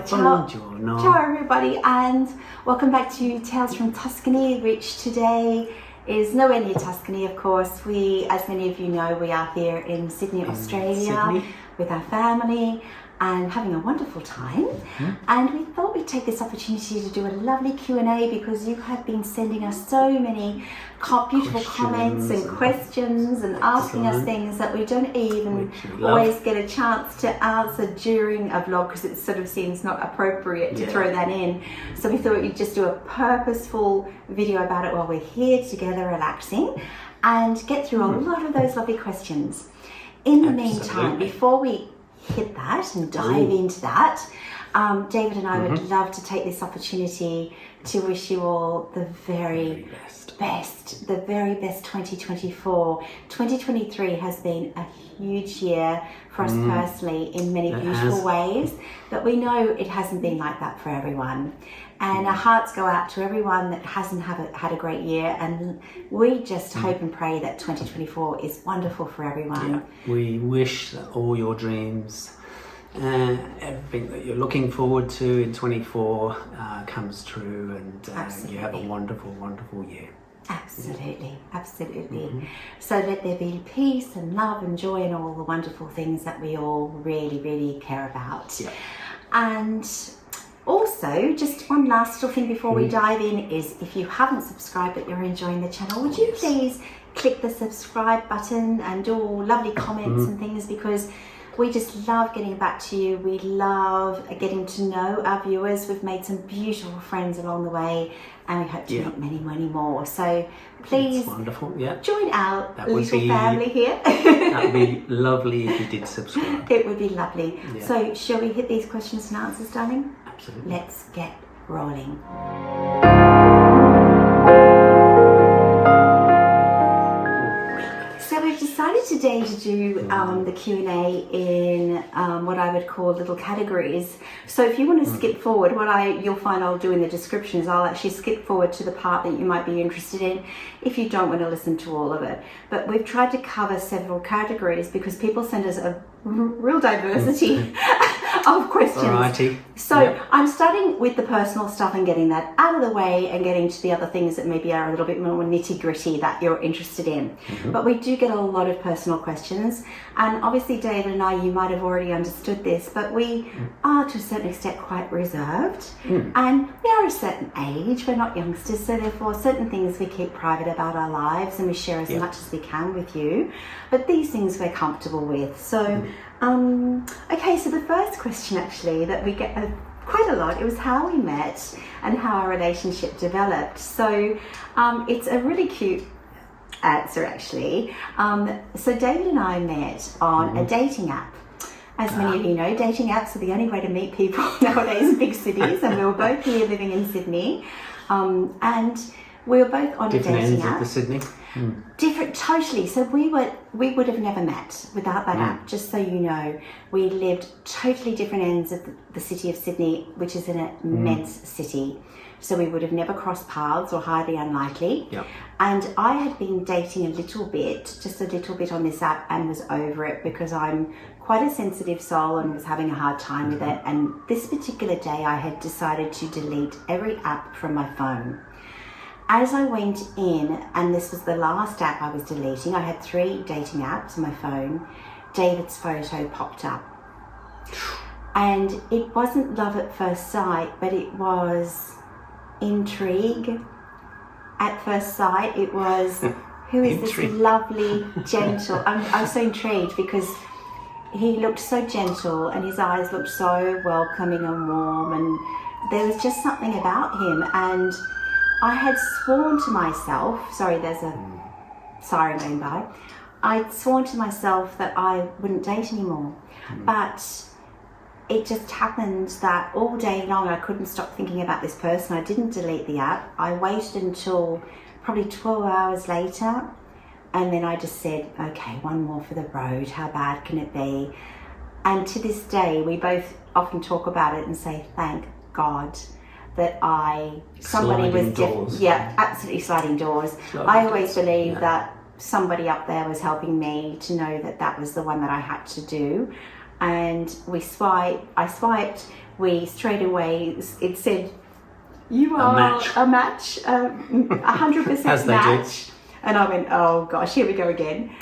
Buongiorno. Ciao everybody, and welcome back to Tales from Tuscany, which today is nowhere near Tuscany, of course. We, as many of you know, we are here in Sydney, Australia, with our family and having a wonderful time. And we thought we'd take this opportunity to do a lovely Q&A because you have been sending us so many beautiful comments and questions and asking us things that we don't even always get a chance to answer during a vlog because it sort of seems not appropriate to throw that in. So we thought we'd just do a purposeful video about it while we're here together relaxing and get through a lot of those lovely questions. In the meantime, before we hit that and dive into that, David and I would love to take this opportunity to wish you all the very best 2024. 2023 has been a huge year for us personally in many beautiful ways, but we know it hasn't been like that for everyone. And our hearts go out to everyone that hasn't had a great year, and we just hope and pray that 2024 is wonderful for everyone. Yeah. We wish that all your dreams, everything that you're looking forward to in 24 comes true, and you have a wonderful, wonderful year. Absolutely, absolutely. So let there be peace and love and joy and all the wonderful things that we all really, really care about. Yeah. And also, just one last little thing before we dive in is if you haven't subscribed but you're enjoying the channel, would you please click the subscribe button and do all lovely comments and things, because we just love getting back to you. We love getting to know our viewers. We've made some beautiful friends along the way, and we hope to meet many, many more. So please join our little family here. That would be lovely if you did subscribe. It would be lovely. Yeah. So shall we hit these questions and answers, darling? Absolutely. Let's get rolling. So we've decided today to do the Q&A in what I would call little categories. So if you want to skip forward, you'll find I'll do in the description is I'll actually skip forward to the part that you might be interested in if you don't want to listen to all of it. But we've tried to cover several categories because people send us a real diversity of questions. Variety. So I'm starting with the personal stuff and getting that out of the way and getting to the other things that maybe are a little bit more nitty gritty that you're interested in. But we do get a lot of personal questions, and obviously David and I, you might have already understood this, but we are to a certain extent quite reserved, and we are a certain age, we're not youngsters, so therefore certain things we keep private about our lives and we share as much as we can with you, but these things we're comfortable with. So okay, so the first question actually that we get quite a lot, it was how we met and how our relationship developed. So it's a really cute answer actually. So David and I met on a dating app. As many of you know, dating apps are the only way to meet people nowadays in big cities, and we were both here living in Sydney, and we were both on a dating app. Different ends of the Sydney? Different, totally. So we would have never met without that app, just so you know. We lived totally different ends of the city of Sydney, which is an immense city. So we would have never crossed paths, or highly unlikely. And I had been dating a little bit, just a little bit on this app, and was over it because I'm quite a sensitive soul and was having a hard time with it. And this particular day I had decided to delete every app from my phone. As I went in, and this was the last app I was deleting, I had 3 dating apps on my phone, David's photo popped up. And it wasn't love at first sight, but it was intrigue at first sight. It was, who is this lovely, gentle, I was so intrigued because he looked so gentle and his eyes looked so welcoming and warm, and there was just something about him. And I had sworn to myself, sorry, there's a siren going by. I'd sworn to myself that I wouldn't date anymore. But it just happened that all day long I couldn't stop thinking about this person. I didn't delete the app. I waited until probably 12 hours later, and then I just said, okay, one more for the road. How bad can it be? And to this day, we both often talk about it and say, thank God that somebody was different. Yeah, absolutely sliding doors. I always believe that somebody up there was helping me to know that that was the one that I had to do. And I swiped, we straight away, it said, you A are match. a match, 100% As they do. match. And I went, oh gosh, here we go again.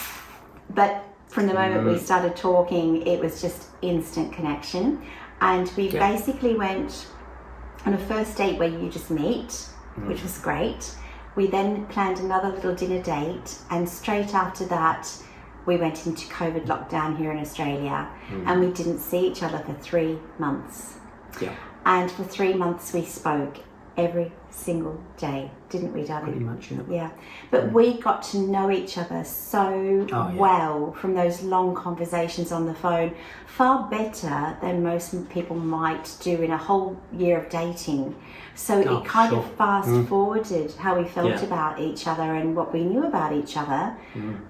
But from the moment we started talking, it was just instant connection. And we basically went on a first date where you just meet, which was great. We then planned another little dinner date, and straight after that, we went into COVID lockdown here in Australia, and we didn't see each other for 3 months. Yeah. And for 3 months we spoke every single day, didn't we, darling? Pretty much, yeah. Yeah. But we got to know each other so well from those long conversations on the phone, far better than most people might do in a whole year of dating. So it kind of fast forwarded how we felt about each other and what we knew about each other.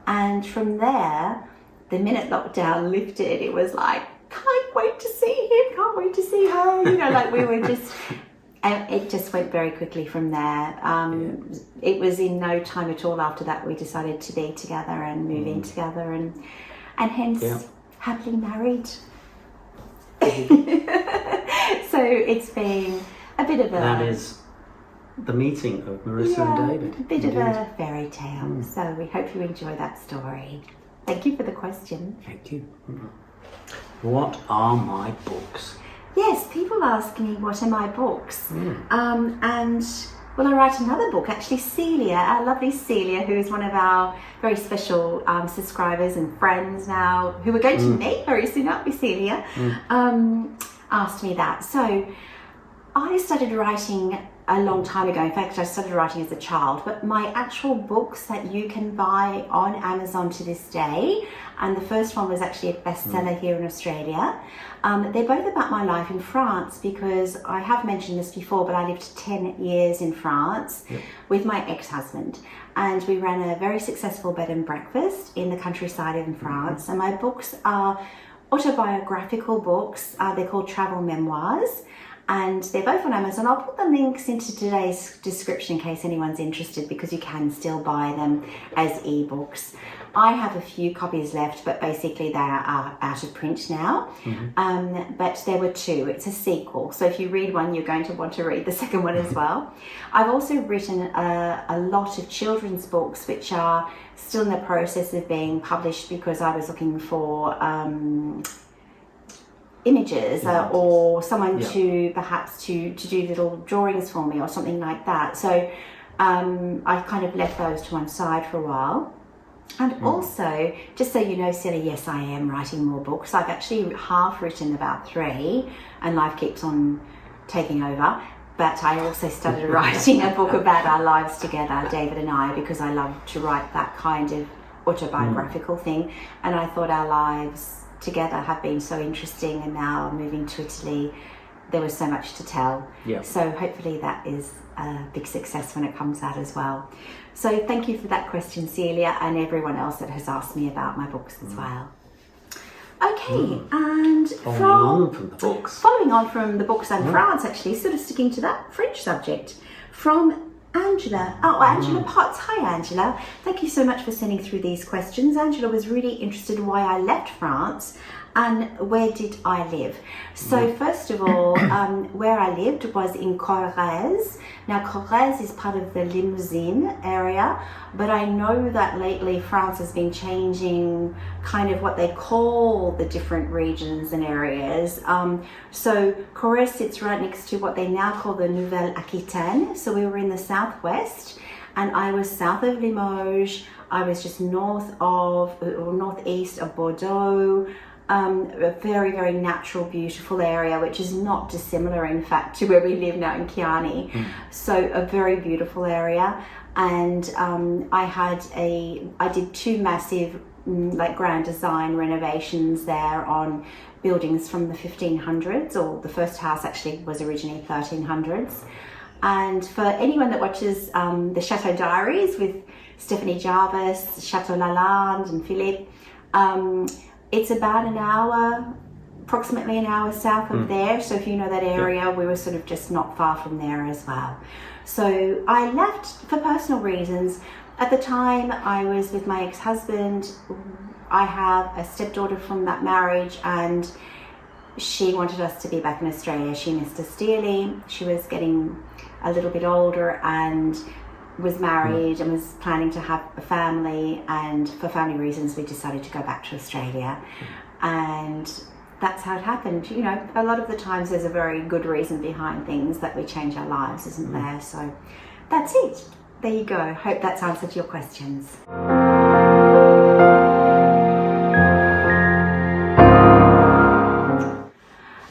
And from there, the minute lockdown lifted, it was like, can't wait to see him, can't wait to see her. You know, like we were just, and it just went very quickly from there. It was in no time at all after that we decided to be together and move in together, and hence happily married. So it's been a bit of a... That is the meeting of Marisa and David. A bit of a fairy tale. So we hope you enjoy that story. Thank you for the question. Thank you. What are my books? Yes, people ask me what are my books. And well, I write another book. Actually, Celia, our lovely Celia, who is one of our very special subscribers and friends now, who we're going to meet very soon, aren't we, Celia? Asked me that. So I started writing a long time ago. In fact, I started writing as a child, but my actual books that you can buy on Amazon to this day, and the first one was actually a bestseller here in Australia. They're both about my life in France, because I have mentioned this before, but I lived 10 years in France with my ex-husband, and we ran a very successful bed and breakfast in the countryside in France. And my books are autobiographical books. They're called travel memoirs, and they're both on Amazon. I'll put the links into today's description in case anyone's interested, because you can still buy them as ebooks. I have a few copies left, but basically they are out of print now. But there were two. It's a sequel, so if you read one, you're going to want to read the second one as well. I've also written a lot of children's books, which are still in the process of being published, because I was looking for images or someone to perhaps to do little drawings for me or something like that. So I kind of left those to one side for a while. And also, just so you know, Celia, yes, I am writing more books. I've actually half written about 3, and life keeps on taking over. But I also started writing a book about our lives together, David and I, because I love to write that kind of autobiographical thing. And I thought our lives together have been so interesting, and now moving to Italy, there was so much to tell. So hopefully that is a big success when it comes out as well. So thank you for that question, Celia, and everyone else that has asked me about my books as well. Okay, and Following on from the books. Following on from the books and France, actually, sort of sticking to that French subject, from Angela. Oh, Angela Potts. Hi, Angela. Thank you so much for sending through these questions. Angela was really interested in why I left France and where did I live. So first of all, where I lived was in Corrèze. Now, Corrèze is part of the Limousin area, but I know that lately France has been changing kind of what they call the different regions and areas. So Corrèze sits right next to what they now call the Nouvelle-Aquitaine. So we were in the southwest, and I was south of Limoges. I was just northeast of Bordeaux. A very, very natural, beautiful area, which is not dissimilar, in fact, to where we live now in Chianni. So a very beautiful area. And I did 2 massive, like grand design renovations there on buildings from the 1500s, or the first house actually was originally 1300s. And for anyone that watches the Chateau Diaries with Stephanie Jarvis, Chateau Lalande and Philippe, it's about an hour, approximately an hour south of there. So if you know that area, we were sort of just not far from there as well. So I left for personal reasons. At the time, I was with my ex-husband. I have a stepdaughter from that marriage, and she wanted us to be back in Australia. She missed us dearly. She was getting a little bit older and was married and was planning to have a family, and for family reasons we decided to go back to Australia. And that's how it happened. You know, a lot of the times there's a very good reason behind things that we change our lives, isn't there? So that's it. There you go. Hope that's answered your questions.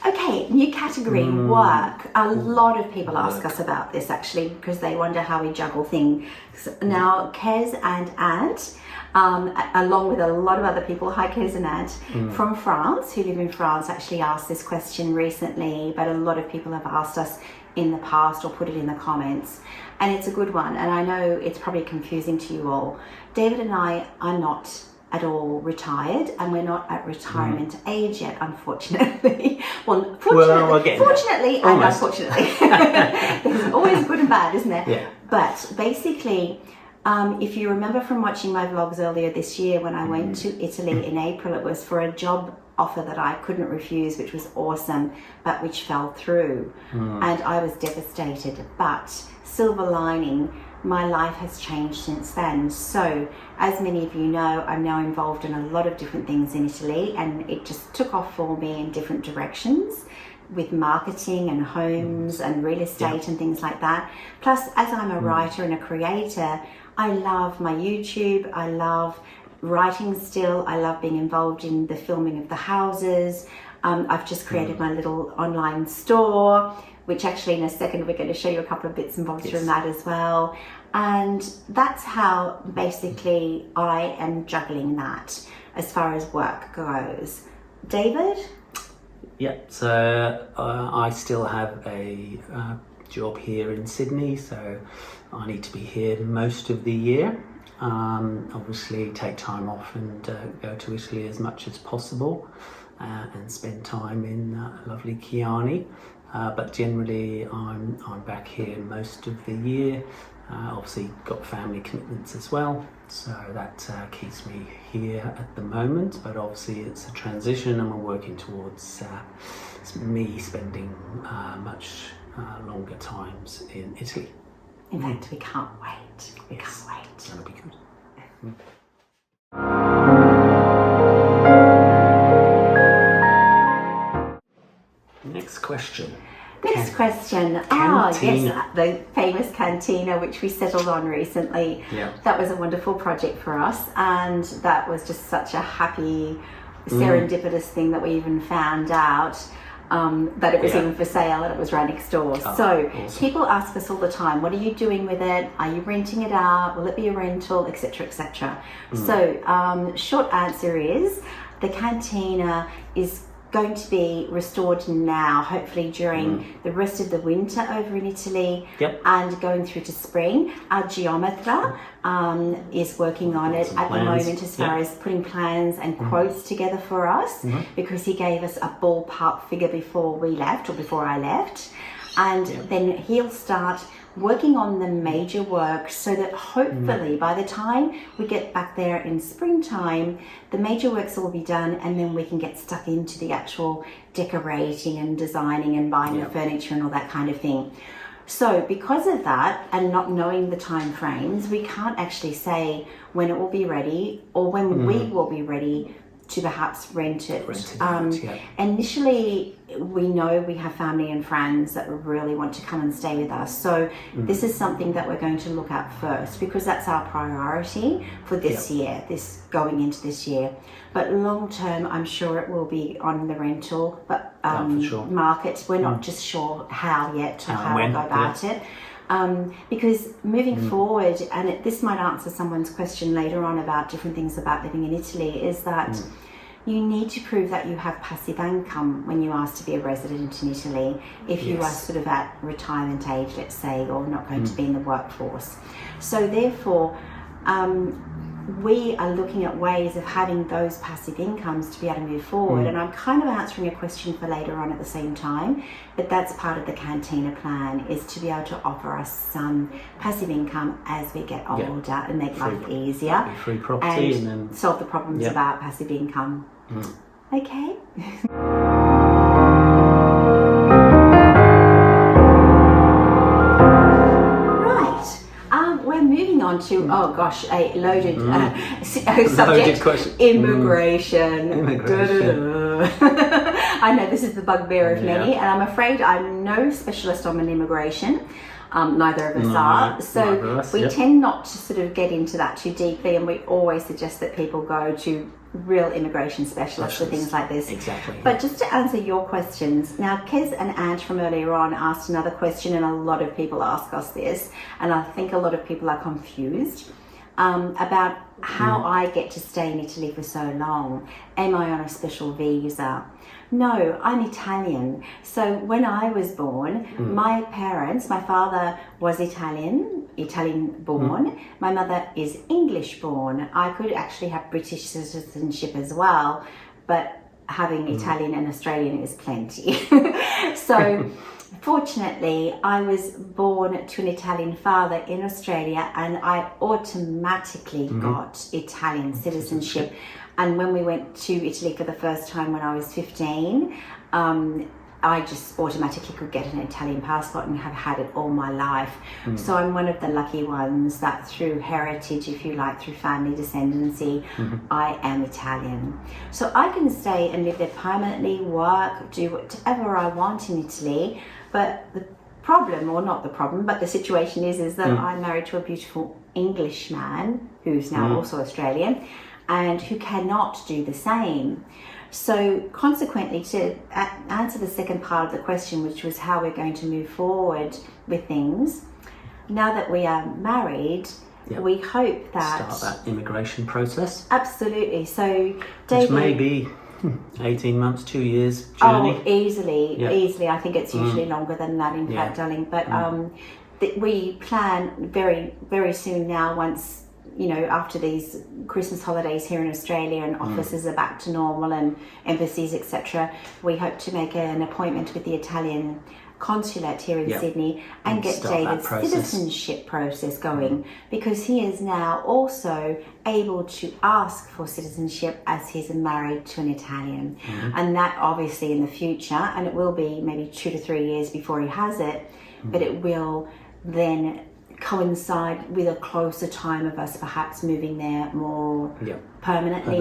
Okay, new category, work. A lot of people ask us about this actually, because they wonder how we juggle things. Now, Kez and Ant, along with a lot of other people, hi Kez and Ant, from France, who live in France, actually asked this question recently, but a lot of people have asked us in the past or put it in the comments. And it's a good one, and I know it's probably confusing to you all. David and I are not at all retired, and we're not at retirement age yet, unfortunately. Fortunately and unfortunately. There's always good and bad, isn't there? Yeah. But basically, if you remember from watching my vlogs earlier this year, when I went to Italy in April, it was for a job offer that I couldn't refuse, which was awesome, but which fell through. And I was devastated. But silver lining, my life has changed since then. So, as many of you know, I'm now involved in a lot of different things in Italy, and it just took off for me in different directions with marketing and homes and real estate and things like that. Plus, as I'm a writer and a creator, I love my YouTube, I love writing still, I love being involved in the filming of the houses. I've just created my little online store, which actually in a second we're going to show you a couple of bits and bobs from that as well. And that's how basically I am juggling that as far as work goes. David? Yeah, so I still have a job here in Sydney, so I need to be here most of the year. Obviously take time off and go to Italy as much as possible and spend time in lovely Chianni. But generally I'm back here most of the year. Obviously got family commitments as well, so that keeps me here at the moment, but obviously it's a transition and we're working towards me spending much longer times in Italy. In fact, we can't wait. We can't wait. That'll be good. Next question. Next question. Yes, the famous Cantina, which we settled on recently. Yeah. That was a wonderful project for us, and that was just such a happy, serendipitous thing that we even found out that it was even for sale and it was right next door. So awesome. People ask us all the time, what are you doing with it? Are you renting it out? Will it be a rental, etc., etc.? So short answer is the Cantina is going to be restored now, hopefully during the rest of the winter over in Italy and going through to spring. Our geometra is working on it at the moment as far as putting plans and quotes together for us, because he gave us a ballpark figure before we left, or before I left, and then he'll start working on the major work so that hopefully by the time we get back there in springtime, the major works will be done, and then we can get stuck into the actual decorating and designing and buying the furniture and all that kind of thing. So because of that, and not knowing the time frames, we can't actually say when it will be ready or when we will be ready to perhaps rent it. Initially, we know we have family and friends that really want to come and stay with us. So this is something that we're going to look at first, because that's our priority for this year, this going into this year. But long term, I'm sure it will be on the rental market. We're not just sure how yet, how we'll go about it. Because moving forward, and this might answer someone's question later on about different things about living in Italy, is that you need to prove that you have passive income when you ask to be a resident in Italy, if you are sort of at retirement age, let's say, or not going to be in the workforce. So therefore, we are looking at ways of having those passive incomes to be able to move forward. And I'm kind of answering a question for later on at the same time, but that's part of the Cantina plan, is to be able to offer us some passive income as we get older and make life easier. Free property and then solve the problems about passive income. Okay. we're moving on to, oh gosh, a loaded subject. Loaded question. Immigration. Immigration. I know this is the bugbear of many, Yeah. and I'm afraid I'm no specialist on immigration. Neither of us are. So we tend not to sort of get into that too deeply, and we always suggest that people go to real immigration specialists for things like this. Exactly. But just to answer your questions, now Kez and Ange from earlier on asked another question, and a lot of people ask us this, and I think a lot of people are confused about how I get to stay in Italy for so long. Am I on a special visa? No, I'm Italian. So when I was born, my parents, my father was Italian born. My mother is English born. I could actually have British citizenship as well, but having Italian and Australian is plenty. So fortunately, I was born to an Italian father in Australia, and I automatically got Italian citizenship. And when we went to Italy for the first time when I was 15, I just automatically could get an Italian passport and have had it all my life. So I'm one of the lucky ones that through heritage, if you like, through family descendancy, I am Italian. So I can stay and live there permanently, work, do whatever I want in Italy. But the problem, or not the problem, but the situation is that I'm married to a beautiful English man who's now also Australian, and who cannot do the same. So consequently, to answer the second part of the question, which was how we're going to move forward with things, now that we are married, we hope that... Start that immigration process. Absolutely. So David... Which may be 18 months, 2 years journey. Oh, easily. I think it's usually longer than that, in fact, darling. But we plan very, very soon now, once... after these Christmas holidays here in Australia and offices are back to normal and embassies, etc., we hope to make an appointment with the Italian consulate here in Sydney and get David's citizenship process going, because he is now also able to ask for citizenship as he's married to an Italian. And that obviously in the future, and it will be maybe 2 to 3 years before he has it, but it will then coincide with a closer time of us perhaps moving there more permanently,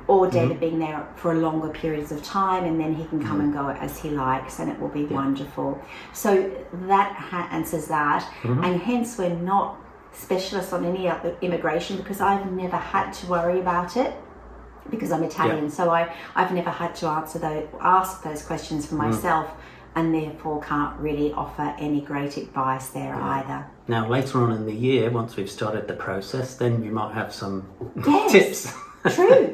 or David being there for longer periods of time, and then he can come and go as he likes, and it will be wonderful. So that answers that, and hence we're not specialists on any other immigration, because I've never had to worry about it, because I'm Italian. So I've never had to ask those questions for myself, and therefore can't really offer any great advice there either. Now, later on in the year, once we've started the process, then you might have some tips. True.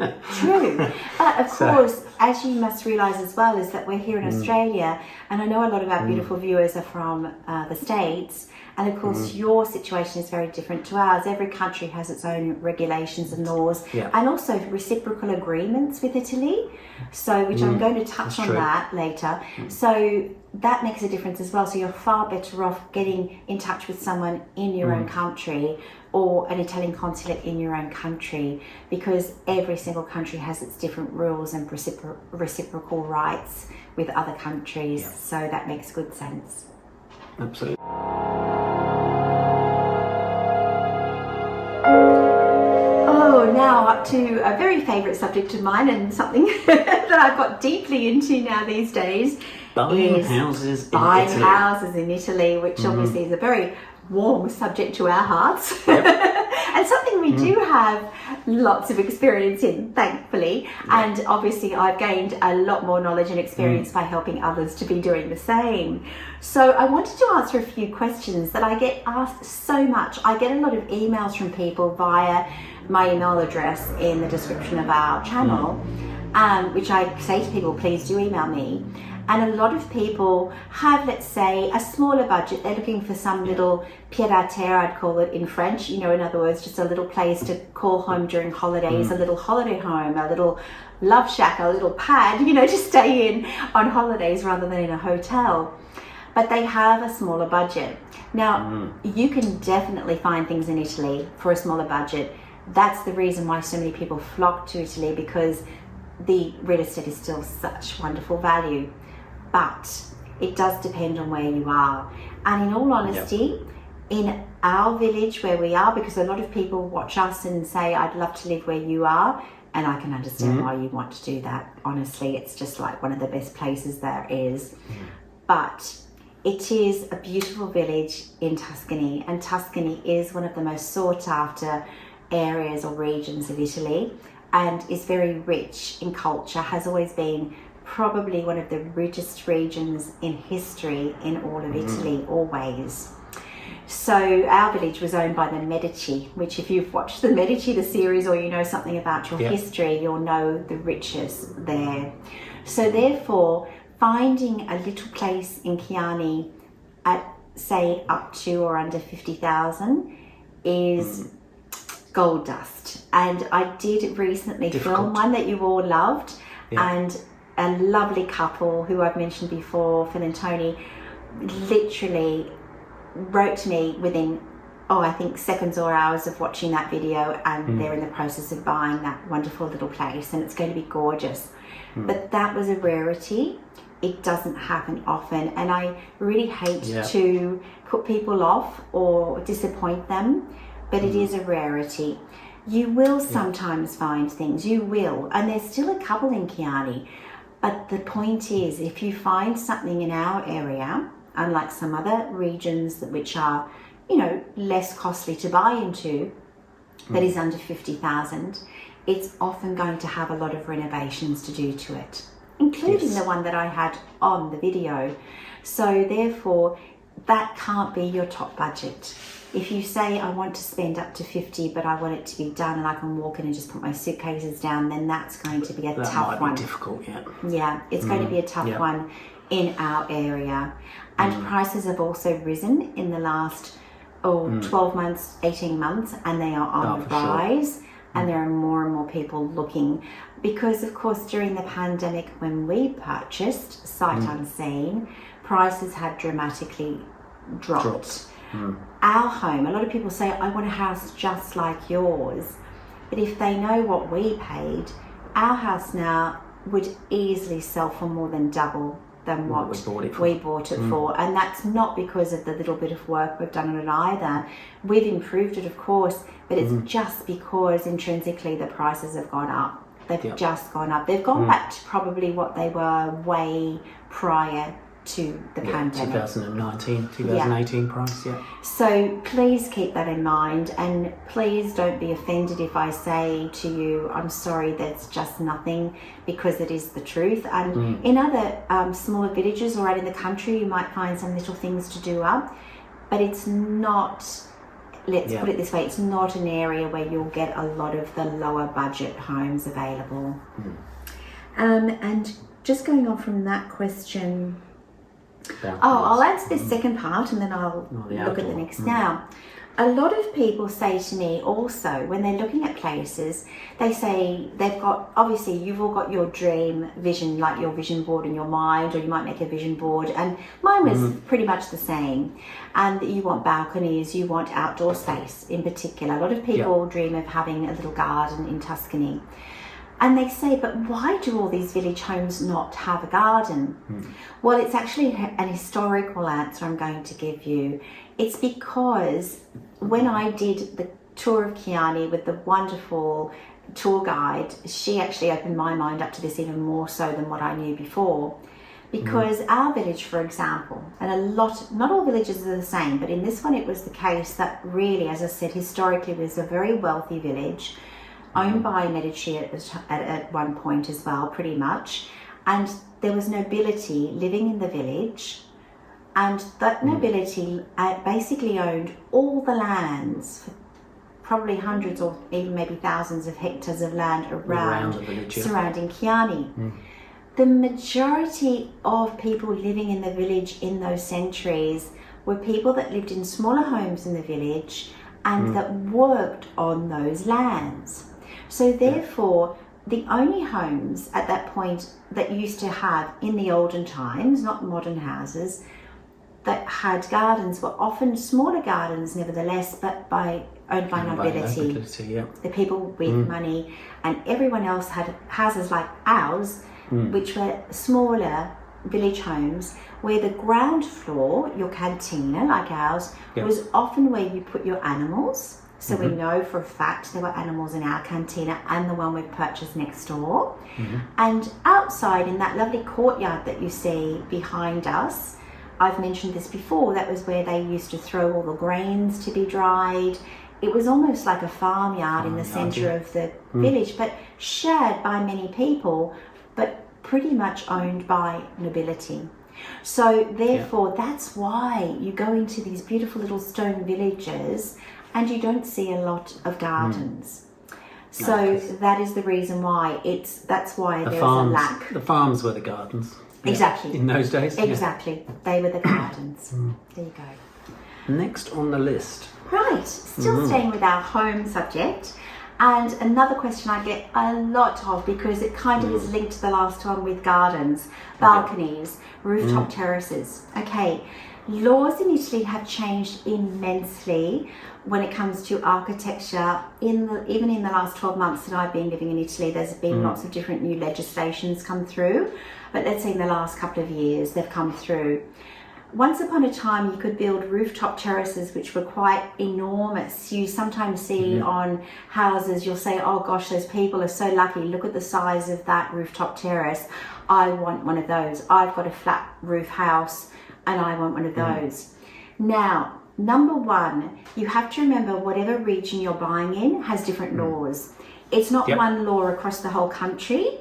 But of course, as you must realise as well, is that we're here in Australia, and I know a lot of our beautiful viewers are from the States, and of course your situation is very different to ours. Every country has its own regulations and laws, and also reciprocal agreements with Italy, so which I'm going to touch on that later. So that makes a difference as well. So you're far better off getting in touch with someone in your own country, or an Italian consulate in your own country, because every single country has its different rules and reciprocal rights with other countries. So that makes good sense. Absolutely. Oh, now up to a very favourite subject of mine, and something that I've got deeply into now these days. Buying houses in Italy. Which obviously is a very warm subject to our hearts. And something we do have lots of experience in, thankfully. And obviously I've gained a lot more knowledge and experience by helping others to be doing the same. So I wanted to answer a few questions that I get asked so much. I get a lot of emails from people via my email address in the description of our channel, which I say to people, please do email me. And a lot of people have, let's say, a smaller budget. They're looking for some little pied-à-terre, I'd call it in French, in other words, just a little place to call home during holidays, a little holiday home, a little love shack, a little pad, to stay in on holidays rather than in a hotel. But they have a smaller budget. Now, you can definitely find things in Italy for a smaller budget. That's the reason why so many people flock to Italy, because the real estate is still such wonderful value. But it does depend on where you are. And in all honesty, In our village where we are, because a lot of people watch us and say, I'd love to live where you are, and I can understand why you want to do that. Honestly, it's just like one of the best places there is. But it is a beautiful village in Tuscany, and Tuscany is one of the most sought after areas or regions of Italy, and is very rich in culture, has always been probably one of the richest regions in history in all of Italy, always. So our village was owned by the Medici, which if you've watched the Medici, the series, or you know something about your history, you'll know the riches there. So therefore, finding a little place in Chianni at, say, up to or under 50,000 is gold dust. And I did recently film one that you all loved, and a lovely couple who I've mentioned before, Phil and Tony, literally wrote to me within, I think seconds or hours of watching that video, and they're in the process of buying that wonderful little place, and it's going to be gorgeous. But that was a rarity. It doesn't happen often, and I really hate to put people off or disappoint them, but it is a rarity. You will sometimes find things, you will, and there's still a couple in Chianni, but the point is, if you find something in our area, unlike some other regions which are, you know, less costly to buy into, that is under 50,000, it's often going to have a lot of renovations to do to it, including the one that I had on the video. So therefore, that can't be your top budget. If you say, I want to spend up to 50, but I want it to be done and I can walk in and just put my suitcases down, then that's going to be a tough one. That might be difficult, Yeah, it's going to be a tough one in our area. And prices have also risen in the last 12 months, 18 months, and they are on the rise. And there are more and more people looking, because of course during the pandemic when we purchased sight unseen, prices had dramatically dropped. Our home, a lot of people say, I want a house just like yours, but if they know what we paid, our house now would easily sell for more than double than what we bought it for. And that's not because of the little bit of work we've done on it either. We've improved it, of course, but it's just because intrinsically the prices have gone up. They've just gone up. They've gone back to probably what they were way prior to the pandemic. 2018 price, So please keep that in mind, and please don't be offended if I say to you, I'm sorry, that's just nothing, because it is the truth. And in other smaller villages or out in the country, you might find some little things to do up, but it's not, let's put it this way, it's not an area where you'll get a lot of the lower budget homes available. And just going on from that question, I'll answer this second part and then I'll look at the next now. A lot of people say to me also, when they're looking at places, they say they've got, obviously you've all got your dream vision, like your vision board in your mind, or you might make a vision board, and mine was pretty much the same. And you want balconies, you want outdoor space in particular. A lot of people dream of having a little garden in Tuscany. And they say, but why do all these village homes not have a garden? Well, it's actually an historical answer I'm going to give you. It's because when I did the tour of Chianni with the wonderful tour guide, she actually opened my mind up to this even more so than what I knew before. Because our village, for example, and not all villages are the same, but in this one it was the case that really, as I said, historically was a very wealthy village, owned by Medici at one point as well, pretty much. And there was nobility living in the village, and that nobility basically owned all the lands, probably hundreds or even maybe thousands of hectares of land around the village, surrounding Chianni. The majority of people living in the village in those centuries were people that lived in smaller homes in the village and that worked on those lands. So therefore, the only homes at that point that used to have, in the olden times, not modern houses, that had gardens were often smaller gardens nevertheless, but owned by nobility, the people with money, and everyone else had houses like ours, which were smaller village homes where the ground floor, your cantina like ours, was often where you put your animals. So we know for a fact there were animals in our cantina and the one we've purchased next door. And outside in that lovely courtyard that you see behind us, I've mentioned this before, that was where they used to throw all the grains to be dried. It was almost like a farmyard in the centre of the village, but shared by many people, but pretty much owned by nobility. So therefore, that's why you go into these beautiful little stone villages and you don't see a lot of gardens. So that is the reason why that's why there's a lack. The farms were the gardens. Exactly. In those days. Exactly. They were the gardens. There you go. Next on the list. Right. Still staying with our home subject. And another question I get a lot of, because it kind of is linked to the last one with gardens, balconies, rooftop terraces. Okay. Laws in Italy have changed immensely when it comes to architecture. Even in the last 12 months that I've been living in Italy, there's been lots of different new legislations come through. But let's say in the last couple of years, they've come through. Once upon a time, you could build rooftop terraces, which were quite enormous. You sometimes see on houses, you'll say, oh gosh, those people are so lucky. Look at the size of that rooftop terrace. I want one of those. I've got a flat roof house and I want one of those. Now, number one, you have to remember whatever region you're buying in has different laws. It's not one law across the whole country.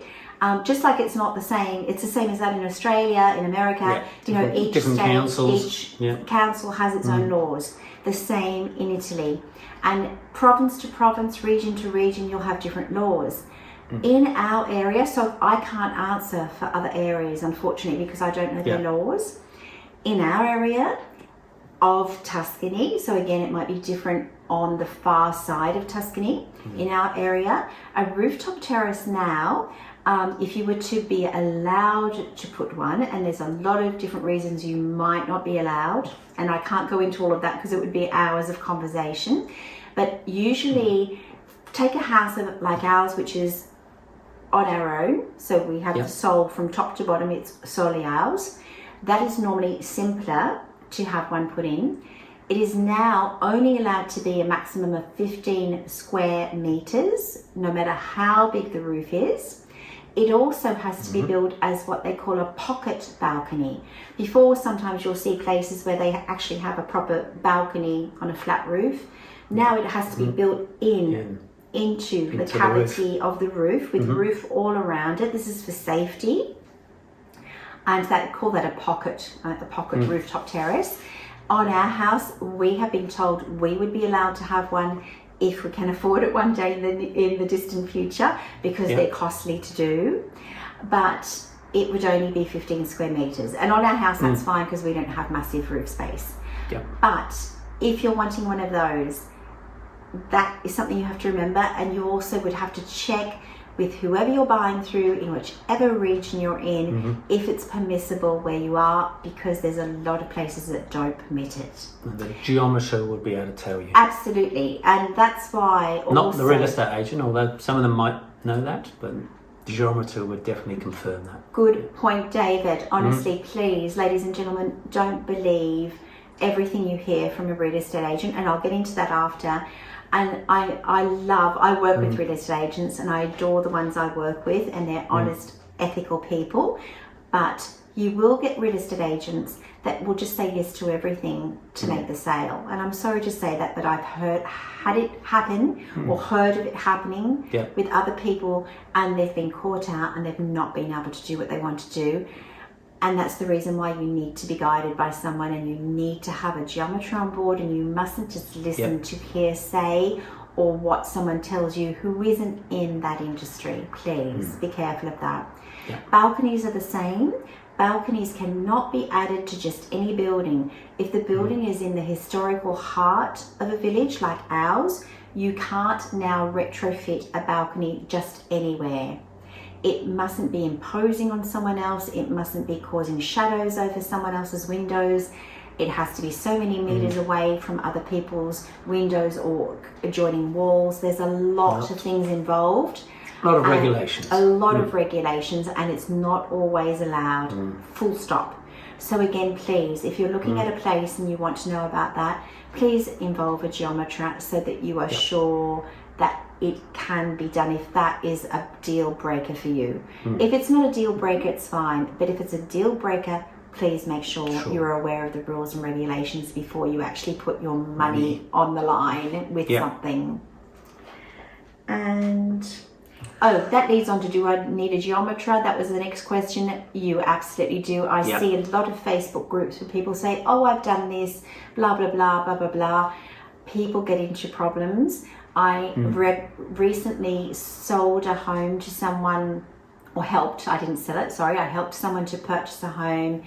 Just like it's not the same, it's the same as that in Australia, in America. You know, each different state, councils. each council has its own laws. The same in Italy. And province to province, region to region, you'll have different laws. In our area, so I can't answer for other areas, unfortunately, because I don't know their laws. In our area of Tuscany, so again, it might be different on the far side of Tuscany. In our area, a rooftop terrace now, if you were to be allowed to put one, and there's a lot of different reasons you might not be allowed, and I can't go into all of that because it would be hours of conversation, but usually take a house like ours, which is on our own, so we have the sole from top to bottom, it's solely ours. That is normally simpler to have one put in. It is now only allowed to be a maximum of 15 square meters, no matter how big the roof is. It also has to be built as what they call a pocket balcony. Before, sometimes you'll see places where they actually have a proper balcony on a flat roof. Now it has to be built into the cavity of the roof with roof all around it. This is for safety. And call that a pocket rooftop terrace. On our house, we have been told we would be allowed to have one if we can afford it one day in the distant future, because they're costly to do. But it would only be 15 square meters. And on our house, that's fine because we don't have massive roof space. But if you're wanting one of those, that is something you have to remember. And you also would have to check with whoever you're buying through, in whichever region you're in, if it's permissible where you are, because there's a lot of places that don't permit it. And the geometer would be able to tell you. Absolutely, and that's why also, not the real estate agent, although some of them might know that, but the geometer would definitely confirm that. Good point, David. Honestly, please, ladies and gentlemen, don't believe everything you hear from a real estate agent, and I'll get into that after. And I work with real estate agents, and I adore the ones I work with, and they're honest, ethical people. But you will get real estate agents that will just say yes to everything to make the sale. And I'm sorry to say that, but I've had it happen or heard of it happening with other people, and they've been caught out and they've not been able to do what they want to do. And that's the reason why you need to be guided by someone, and you need to have a geometer on board, and you mustn't just listen to hearsay or what someone tells you who isn't in that industry. Please be careful of that. Balconies are the same. Balconies cannot be added to just any building. If the building is in the historical heart of a village like ours, you can't now retrofit a balcony just anywhere. It mustn't be imposing on someone else. It mustn't be causing shadows over someone else's windows. It has to be so many meters away from other people's windows or adjoining walls. There's a lot of things involved. A lot of regulations. A lot of regulations, and it's not always allowed. Full stop. So again, please, if you're looking at a place and you want to know about that, please involve a geometer so that you are sure that it can be done if that is a deal breaker for you. If it's not a deal breaker, it's fine. But if it's a deal breaker, please make sure you're aware of the rules and regulations before you actually put your money on the line with something. And that leads on to, do I need a geometer? That was the next question. You absolutely do. I see a lot of Facebook groups where people say, oh, I've done this, blah, blah, blah, blah, blah, blah. People get into problems. I recently sold a home to someone, or helped, I didn't sell it, sorry. I helped someone to purchase a home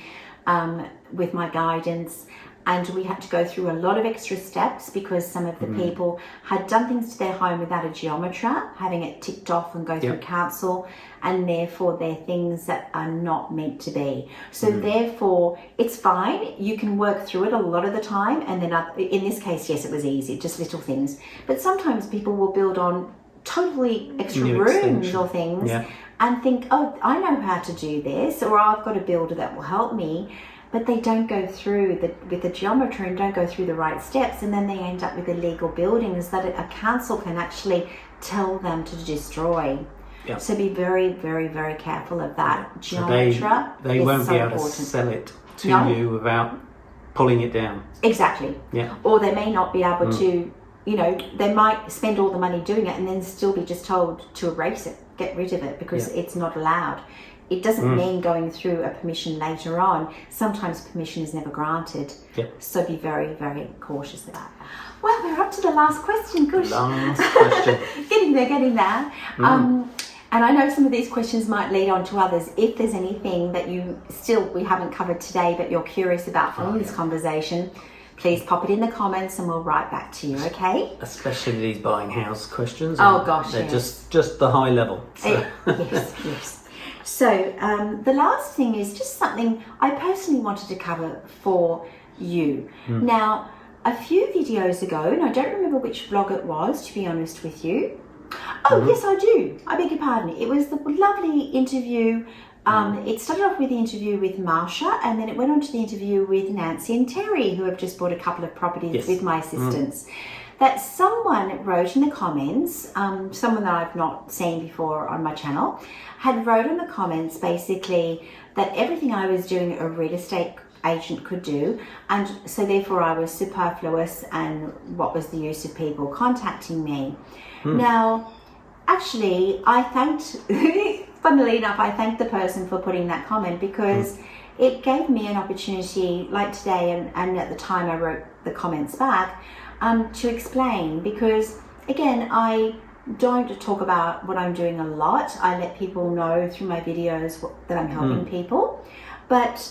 with my guidance. And we had to go through a lot of extra steps because some of the people had done things to their home without a geometer, having it ticked off and go through council, and therefore they're things that are not meant to be. So therefore, it's fine. You can work through it a lot of the time. And then in this case, yes, it was easy, just little things. But sometimes people will build on totally extra rooms or things and think, oh, I know how to do this, or I've got a builder that will help me. But they don't go through with the geometry and don't go through the right steps, and then they end up with illegal buildings that a council can actually tell them to destroy. Yep. So be very, very, very careful of that. Geometry they won't be able to sell it to you without pulling it down. Exactly. Yeah. Or they may not be able to, they might spend all the money doing it and then still be just told to erase it, get rid of it, because it's not allowed. It doesn't mean going through a permission later on. Sometimes permission is never granted. Yep. So be very, very cautious about that. Well, we're up to the last question. Gosh. Last question. getting there. And I know some of these questions might lead on to others. If there's anything that we haven't covered today, but you're curious about from this conversation, please pop it in the comments and we'll write back to you, okay? Especially these buying house questions. Oh, gosh, they're just the high level. So. Yes. So the last thing is just something I personally wanted to cover for you. Now, a few videos ago, and I don't remember which vlog it was, to be honest with you. Oh, yes, I do. I beg your pardon. It was the lovely interview. It started off with the interview with Marsha, and then it went on to the interview with Nancy and Terry, who have just bought a couple of properties with my assistance. That someone wrote in the comments, someone that I've not seen before on my channel, had wrote in the comments basically that everything I was doing a real estate agent could do, and so therefore I was superfluous, and what was the use of people contacting me. Now, actually, I thanked, funnily enough, I thanked the person for putting that comment, because it gave me an opportunity, like today, and at the time I wrote the comments back, to explain, because again, I don't talk about what I'm doing a lot. I let people know through my videos that I'm helping people, but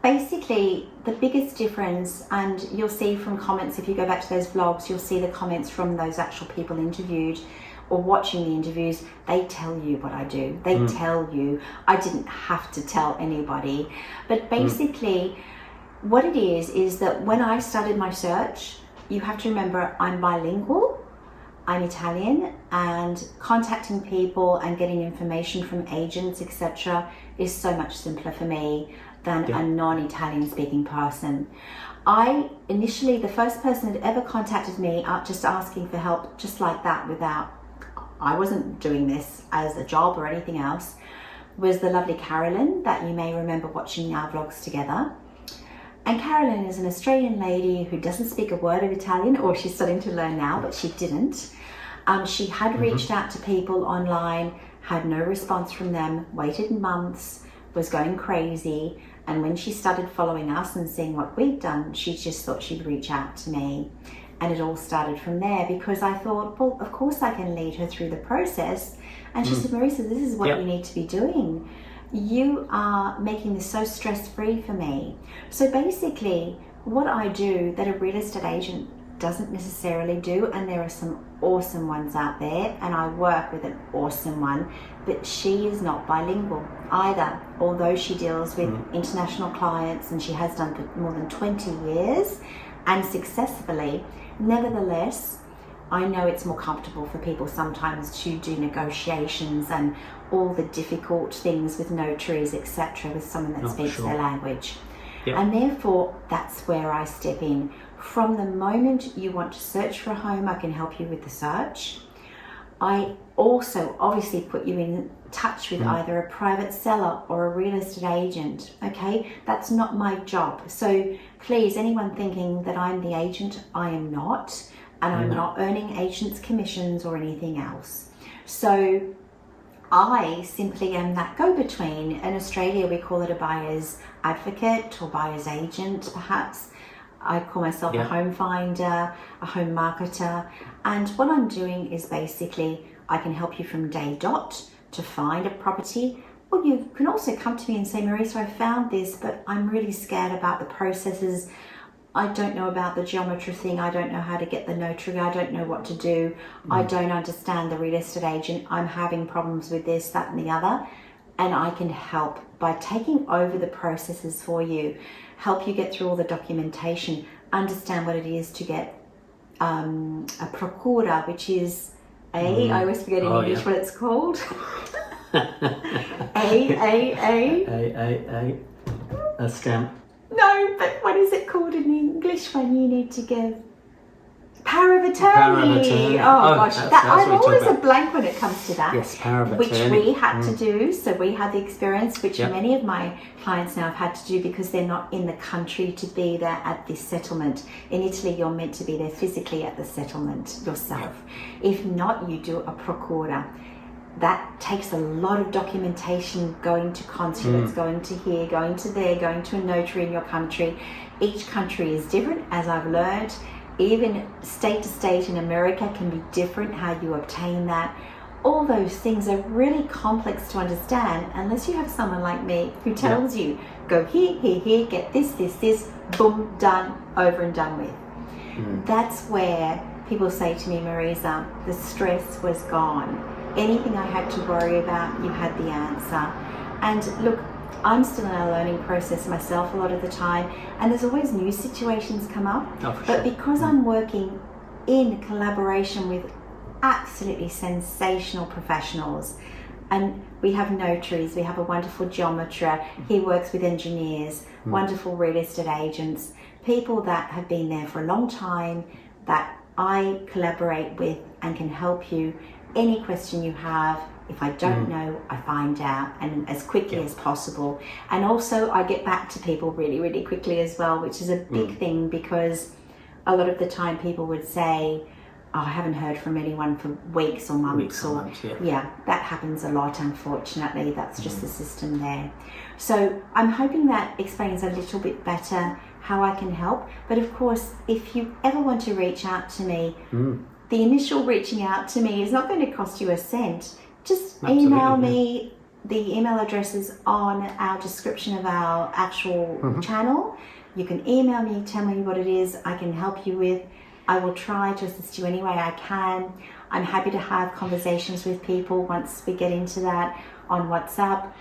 basically the biggest difference, and you'll see from comments, if you go back to those vlogs, you'll see the comments from those actual people interviewed or watching the interviews. They tell you what I do. They tell you. I didn't have to tell anybody. But basically what it is that when I started my search, you have to remember I'm bilingual, I'm Italian, and contacting people and getting information from agents, etc., is so much simpler for me than a non-Italian speaking person. Initially, the first person that ever contacted me just asking for help, just like that, I wasn't doing this as a job or anything else, was the lovely Carolyn, that you may remember watching our vlogs together. And Carolyn is an Australian lady who doesn't speak a word of Italian, or she's starting to learn now, but she didn't. She had reached out to people online, had no response from them, waited months, was going crazy. And when she started following us and seeing what we'd done, she just thought she'd reach out to me. And it all started from there, because I thought, well, of course I can lead her through the process. And she said, Marisa, this is what you need to be doing. You are making this so stress-free for me. So basically, what I do that a real estate agent doesn't necessarily do, and there are some awesome ones out there, and I work with an awesome one, but she is not bilingual either, although she deals with international clients, and she has done for more than 20 years and successfully. Nevertheless, I know it's more comfortable for people sometimes to do negotiations and all the difficult things with notaries, etc., with someone that speaks their language. Yeah. And therefore, that's where I step in. From the moment you want to search for a home, I can help you with the search. I also obviously put you in touch with either a private seller or a real estate agent. Okay, that's not my job. So please, anyone thinking that I'm the agent, I am not. And I'm not earning agents' commissions or anything else. So I simply am that go-between. In Australia, we call it a buyer's advocate or buyer's agent, perhaps. I call myself a home finder, a home marketer. And what I'm doing is basically, I can help you from day dot to find a property. Or you can also come to me and say, Marisa, I found this, but I'm really scared about the processes. I don't know about the geometry thing. I don't know how to get the notary. I don't know what to do. I don't understand the real estate agent. I'm having problems with this, that, and the other. And I can help by taking over the processes for you, help you get through all the documentation, understand what it is to get a procura, which is I always forget in English what it's called. A stamp. No, but what is it called in English when you need to give? Power of attorney. Power of attorney. Oh gosh, that's I'm what always you're a blank when it comes to that. Yes, power of which attorney. we had to do. So we had the experience, which many of my clients now have had to do because they're not in the country to be there at this settlement. In Italy, you're meant to be there physically at the settlement yourself. If not, you do a procura. That takes a lot of documentation, going to consulates, going to here, going to there, going to a notary in your country. Each country is different, as I've learned. Even state to state in America can be different, how you obtain that. All those things are really complex to understand unless you have someone like me who tells you, go here, here, here, get this, this, boom, done, over and done with. That's where people say to me, Marisa, the stress was gone. Anything I had to worry about, you had the answer. And look, I'm still in a learning process myself a lot of the time, and there's always new situations come up. But because I'm working in collaboration with absolutely sensational professionals, and we have notaries, we have a wonderful geometer, he works with engineers, wonderful real estate agents, people that have been there for a long time that I collaborate with and can help you. Any question you have, if I don't know, I find out, and as quickly as possible. And also I get back to people really, really quickly as well, which is a big thing, because a lot of the time people would say, oh, I haven't heard from anyone for weeks or months. That happens a lot, unfortunately. That's just the system there. So I'm hoping that explains a little bit better how I can help. But of course, if you ever want to reach out to me, the initial reaching out to me is not going to cost you a cent. Just email me. The email address is on our description of our actual channel. You can email me, tell me what it is I can help you with. I will try to assist you any way I can. I'm happy to have conversations with people once we get into that on WhatsApp.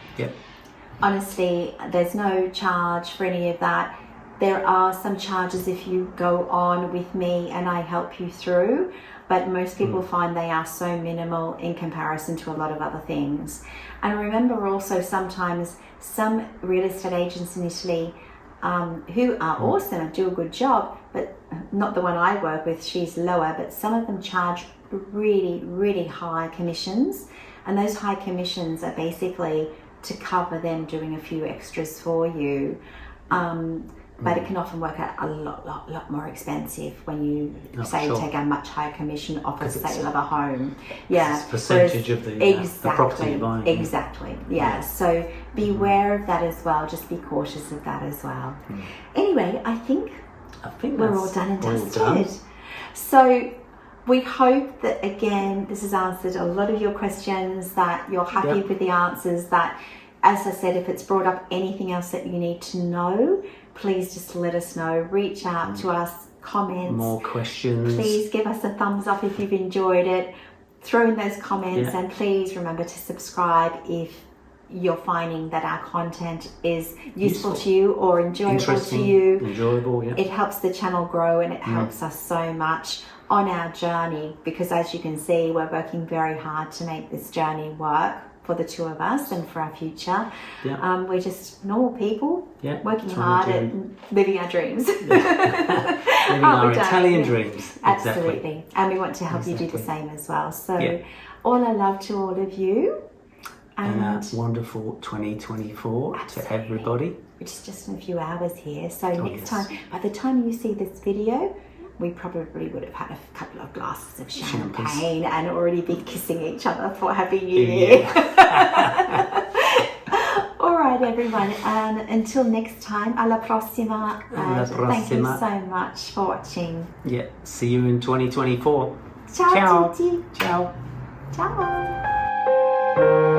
Honestly, there's no charge for any of that. There are some charges if you go on with me and I help you through, but most people find they are so minimal in comparison to a lot of other things. And remember also, sometimes some real estate agents in Italy who are awesome and do a good job, but not the one I work with, she's lower, but some of them charge really, really high commissions. And those high commissions are basically to cover them doing a few extras for you. But it can often work out a lot more expensive when you take a much higher commission off a sale of a home. It's a percentage of the property you're buying. Exactly. So beware of that as well. Just be cautious of that as well. Anyway, I think we're all done and dusted. So we hope that, again, this has answered a lot of your questions, that you're happy with the answers, that, as I said, if it's brought up anything else that you need to know, please just let us know. Reach out to us, comments. More questions. Please give us a thumbs up if you've enjoyed it. Throw in those comments, and please remember to subscribe if you're finding that our content is useful to you or enjoyable to you. Enjoyable, It helps the channel grow and it helps us so much. on our journey, because as you can see, we're working very hard to make this journey work for the two of us and for our future. Yeah. We're just normal people working hard at living our dreams. Living our Italian dreams. Absolutely. Exactly. And we want to help you do the same as well. So all our love to all of you. And a wonderful 2024 to everybody. Which is just in a few hours here. So next time, by the time you see this video, we probably would have had a couple of glasses of champagne and already be kissing each other for Happy New Year. All right, everyone. And until next time, alla prossima. And thank you so much for watching. Yeah, see you in 2024. Ciao, Ciao. tutti. Ciao. Ciao.